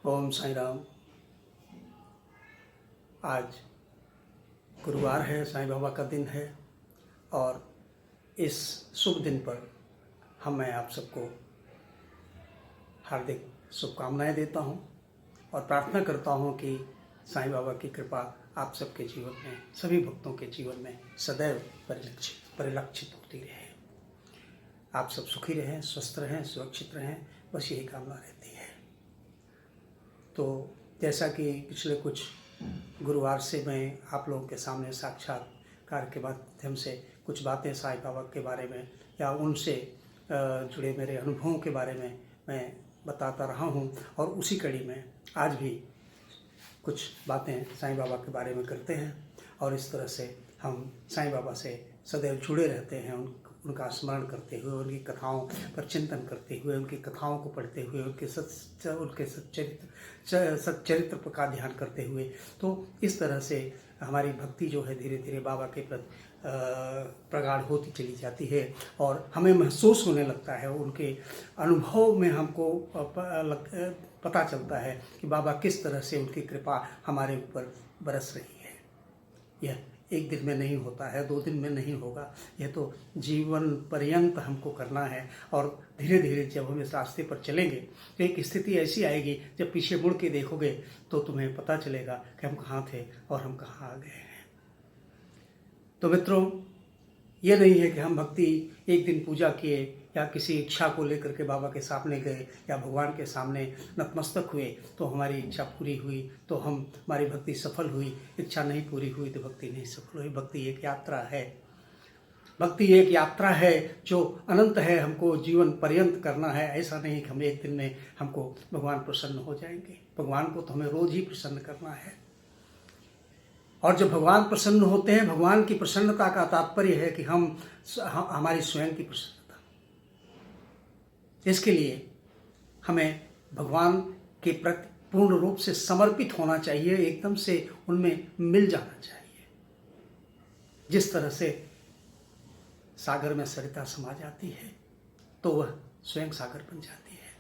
ओम साई राम। आज गुरुवार है, साईं बाबा का दिन है और इस शुभ दिन पर मैं आप सबको हार्दिक शुभकामनाएं देता हूं और प्रार्थना करता हूं कि साईं बाबा की कृपा आप सबके जीवन में, सभी भक्तों के जीवन में सदैव परिलक्षित होती रहे। आप सब सुखी रहें, स्वस्थ रहें, सुरक्षित रहें, बस यही कामना रहती है। तो जैसा कि पिछले कुछ गुरुवार से मैं आप लोगों के सामने साक्षात्कार के माध्यम से कुछ बातें साईं बाबा के बारे में या उनसे जुड़े मेरे अनुभवों के बारे में मैं बताता रहा हूं और उसी कड़ी में आज भी कुछ बातें साईं बाबा के बारे में करते हैं और इस तरह से हम साईं बाबा से सदैव जुड़े रहते हैं, उनका स्मरण करते हुए, उनकी कथाओं पर चिंतन करते हुए, उनकी कथाओं को पढ़ते हुए, उनके सच्चरित्र का ध्यान करते हुए। तो इस तरह से हमारी भक्ति जो है धीरे धीरे बाबा के प्रति प्रगाढ़ होती चली जाती है और हमें महसूस होने लगता है, उनके अनुभव में हमको पता चलता है कि बाबा किस तरह से उनकी कृपा हमारे ऊपर बरस रही है। यह एक दिन में नहीं होता है, 2 दिन में नहीं होगा, यह तो जीवन पर्यंत हमको करना है। और धीरे धीरे जब हम इस रास्ते पर चलेंगे तो एक स्थिति ऐसी आएगी जब पीछे मुड़ के देखोगे तो तुम्हें पता चलेगा कि हम कहाँ थे और हम कहाँ आ गए हैं। तो मित्रों, ये नहीं है कि हम भक्ति एक दिन पूजा किए या किसी इच्छा को लेकर के बाबा के सामने गए या भगवान के सामने नतमस्तक हुए तो हमारी इच्छा पूरी हुई, तो हमारी भक्ति सफल हुई। इच्छा नहीं पूरी हुई तो भक्ति नहीं सफल हुई। भक्ति एक यात्रा है, भक्ति एक यात्रा है जो अनंत है, हमको जीवन पर्यंत करना है। ऐसा नहीं कि हम एक दिन में हमको भगवान प्रसन्न हो जाएंगे। भगवान को तो हमें रोज ही प्रसन्न करना है और जब भगवान प्रसन्न होते हैं, भगवान की प्रसन्नता का तात्पर्य है कि हमारी स्वयं की प्रसन्नता। इसके लिए हमें भगवान के प्रति पूर्ण रूप से समर्पित होना चाहिए, एकदम से उनमें मिल जाना चाहिए। जिस तरह से सागर में सरिता समा जाती है तो वह स्वयं सागर बन जाती है।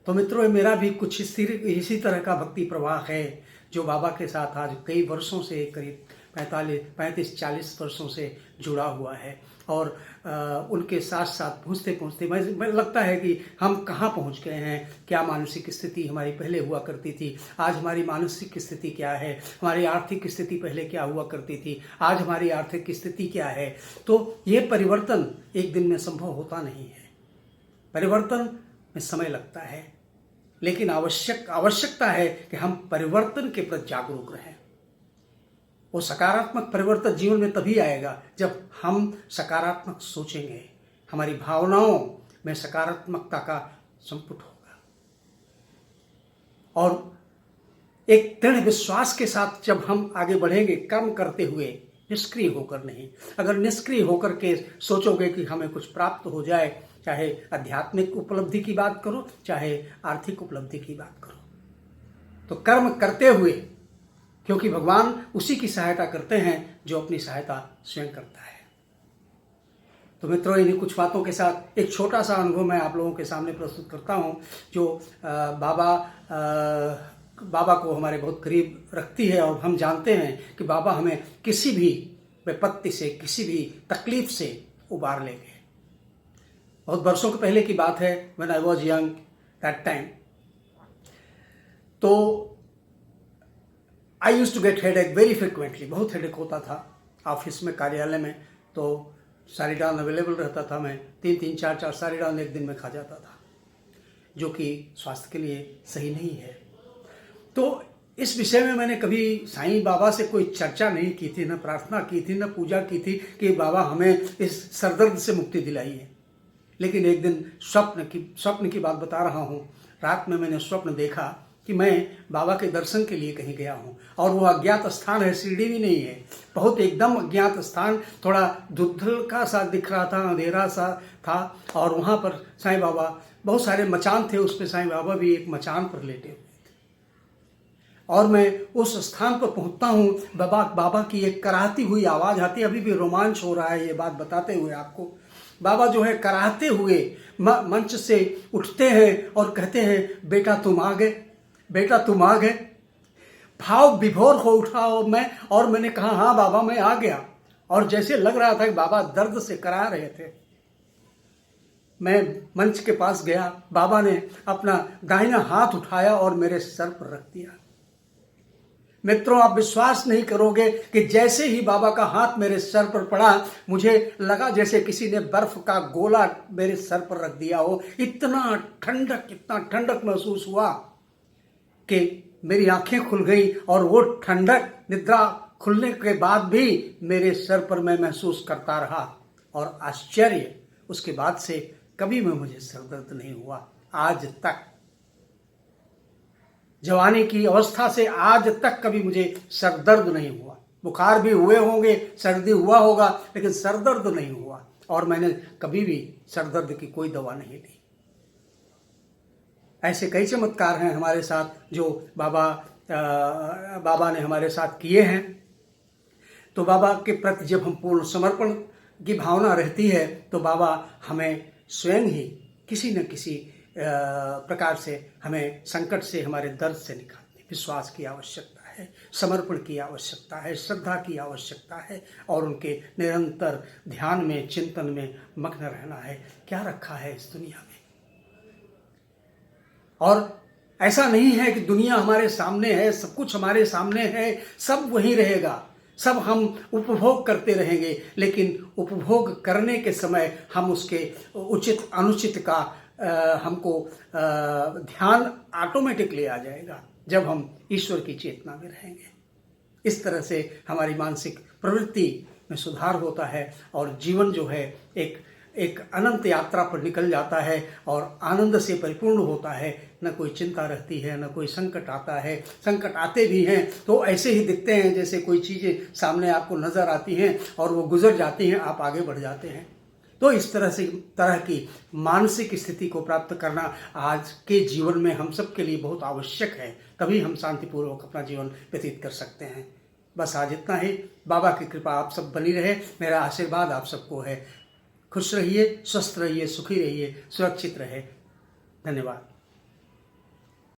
तो मित्रों, मेरा भी कुछ इसी तरह का भक्ति प्रवाह है जो बाबा के साथ आज कई वर्षों से, करीब 35-40 वर्षों से जुड़ा हुआ है और उनके साथ साथ पहुँचते पहुँचते मैं लगता है कि हम कहाँ पहुँच गए हैं। क्या मानसिक स्थिति हमारी पहले हुआ करती थी, आज हमारी मानसिक स्थिति क्या है, हमारी आर्थिक स्थिति पहले क्या हुआ करती थी, आज हमारी आर्थिक स्थिति क्या है। तो ये परिवर्तन एक दिन में संभव होता नहीं है, परिवर्तन में समय लगता है, लेकिन आवश्यकता है कि हम परिवर्तन के प्रति जागरूक रहें। वो सकारात्मक परिवर्तन जीवन में तभी आएगा जब हम सकारात्मक सोचेंगे, हमारी भावनाओं में सकारात्मकता का संपुट होगा और एक दृढ़ विश्वास के साथ जब हम आगे बढ़ेंगे, कर्म करते हुए, निष्क्रिय होकर नहीं। अगर निष्क्रिय होकर के सोचोगे कि हमें कुछ प्राप्त हो जाए, चाहे आध्यात्मिक उपलब्धि की बात करो, चाहे आर्थिक उपलब्धि की बात करो, तो कर्म करते हुए, क्योंकि भगवान उसी की सहायता करते हैं जो अपनी सहायता स्वयं करता है। तो मित्रों, इन्हीं कुछ बातों के साथ एक छोटा सा अनुभव मैं आप लोगों के सामने प्रस्तुत करता हूं जो बाबा को हमारे बहुत करीब रखती है और हम जानते हैं कि बाबा हमें किसी भी विपत्ति से, किसी भी तकलीफ से उबार लेंगे। बहुत वर्षों के पहले की बात है, when I was young that time. तो I use to get headache very frequently, बहुत हेडेक होता था ऑफिस में, कार्यालय में। तो सारिडान अवेलेबल रहता था, मैं 3-3, 4-4 सारिडान एक दिन में खा जाता था, जो कि स्वास्थ्य के लिए सही नहीं है। तो इस विषय में मैंने कभी साईं बाबा से कोई चर्चा नहीं की थी, न प्रार्थना की थी, न पूजा की थी कि बाबा हमें इस सरदर्द से मुक्ति दिलाइए। लेकिन एक दिन स्वप्न की बात बता रहा हूँ, रात में मैंने स्वप्न देखा कि मैं बाबा के दर्शन के लिए कहीं गया हूँ और वो अज्ञात स्थान है, सीढ़ी भी नहीं है, बहुत एकदम अज्ञात स्थान, थोड़ा धुंधला सा दिख रहा था, अंधेरा सा था और वहाँ पर साईं बाबा, बहुत सारे मचान थे, उस पर साईं बाबा भी एक मचान पर लेटे हुए थे। और मैं उस स्थान पर पहुँचता हूँ, बाबा की एक कराहती हुई आवाज़ आती है। अभी भी रोमांच हो रहा है ये बात बताते हुए आपको। बाबा जो है कराहते हुए मंच से उठते हैं और कहते हैं बेटा तुम आ गए, बेटा तुम आ गए। भाव विभोर हो उठा और मैंने कहा हाँ बाबा मैं आ गया। और जैसे लग रहा था कि बाबा दर्द से करा रहे थे। मैं मंच के पास गया, बाबा ने अपना दाहिना हाथ उठाया और मेरे सर पर रख दिया। मित्रों, आप विश्वास नहीं करोगे कि जैसे ही बाबा का हाथ मेरे सर पर पड़ा, मुझे लगा जैसे किसी ने बर्फ का गोला मेरे सर पर रख दिया हो। इतना ठंडक महसूस हुआ कि मेरी आंखें खुल गई और वो ठंडक निद्रा खुलने के बाद भी मेरे सर पर मैं महसूस करता रहा। और आश्चर्य, उसके बाद से कभी में मुझे सर दर्द नहीं हुआ आज तक। जवानी की अवस्था से आज तक कभी मुझे सर दर्द नहीं हुआ। बुखार भी हुए होंगे, सर्दी हुआ होगा, लेकिन सर दर्द नहीं हुआ। और मैंने कभी भी सर दर्द की कोई दवा नहीं ली। ऐसे कई चमत्कार हैं हमारे साथ जो बाबा ने हमारे साथ किए हैं। तो बाबा के प्रति जब हम पूर्ण समर्पण की भावना रहती है तो बाबा हमें स्वयं ही किसी न किसी प्रकार से हमें संकट से, हमारे दर्द से निकालते। विश्वास की आवश्यकता है, समर्पण की आवश्यकता है, श्रद्धा की आवश्यकता है और उनके निरंतर ध्यान में, चिंतन में मग्न रहना है। क्या रखा है इस दुनिया में? और ऐसा नहीं है कि दुनिया हमारे सामने है, सब कुछ हमारे सामने है, सब वहीं रहेगा, सब हम उपभोग करते रहेंगे। लेकिन उपभोग करने के समय हम उसके उचित अनुचित का हमको ध्यान ऑटोमेटिकली आ जाएगा जब हम ईश्वर की चेतना में रहेंगे। इस तरह से हमारी मानसिक प्रवृत्ति में सुधार होता है और जीवन जो है एक अनंत यात्रा पर निकल जाता है और आनंद से परिपूर्ण होता है। न कोई चिंता रहती है, न कोई संकट आता है। संकट आते भी हैं तो ऐसे ही दिखते हैं जैसे कोई चीज़ें सामने आपको नज़र आती हैं और वो गुजर जाती हैं, आप आगे बढ़ जाते हैं। तो इस तरह की मानसिक स्थिति को प्राप्त करना आज के जीवन में हम सब के लिए बहुत आवश्यक है। तभी हम शांतिपूर्वक अपना जीवन व्यतीत कर सकते हैं। बस आज इतना ही। बाबा की कृपा आप सब बनी रहे, मेरा आशीर्वाद आप सबको है। खुश रहिए, स्वस्थ रहिए, सुखी रहिए, सुरक्षित रहे। धन्यवाद।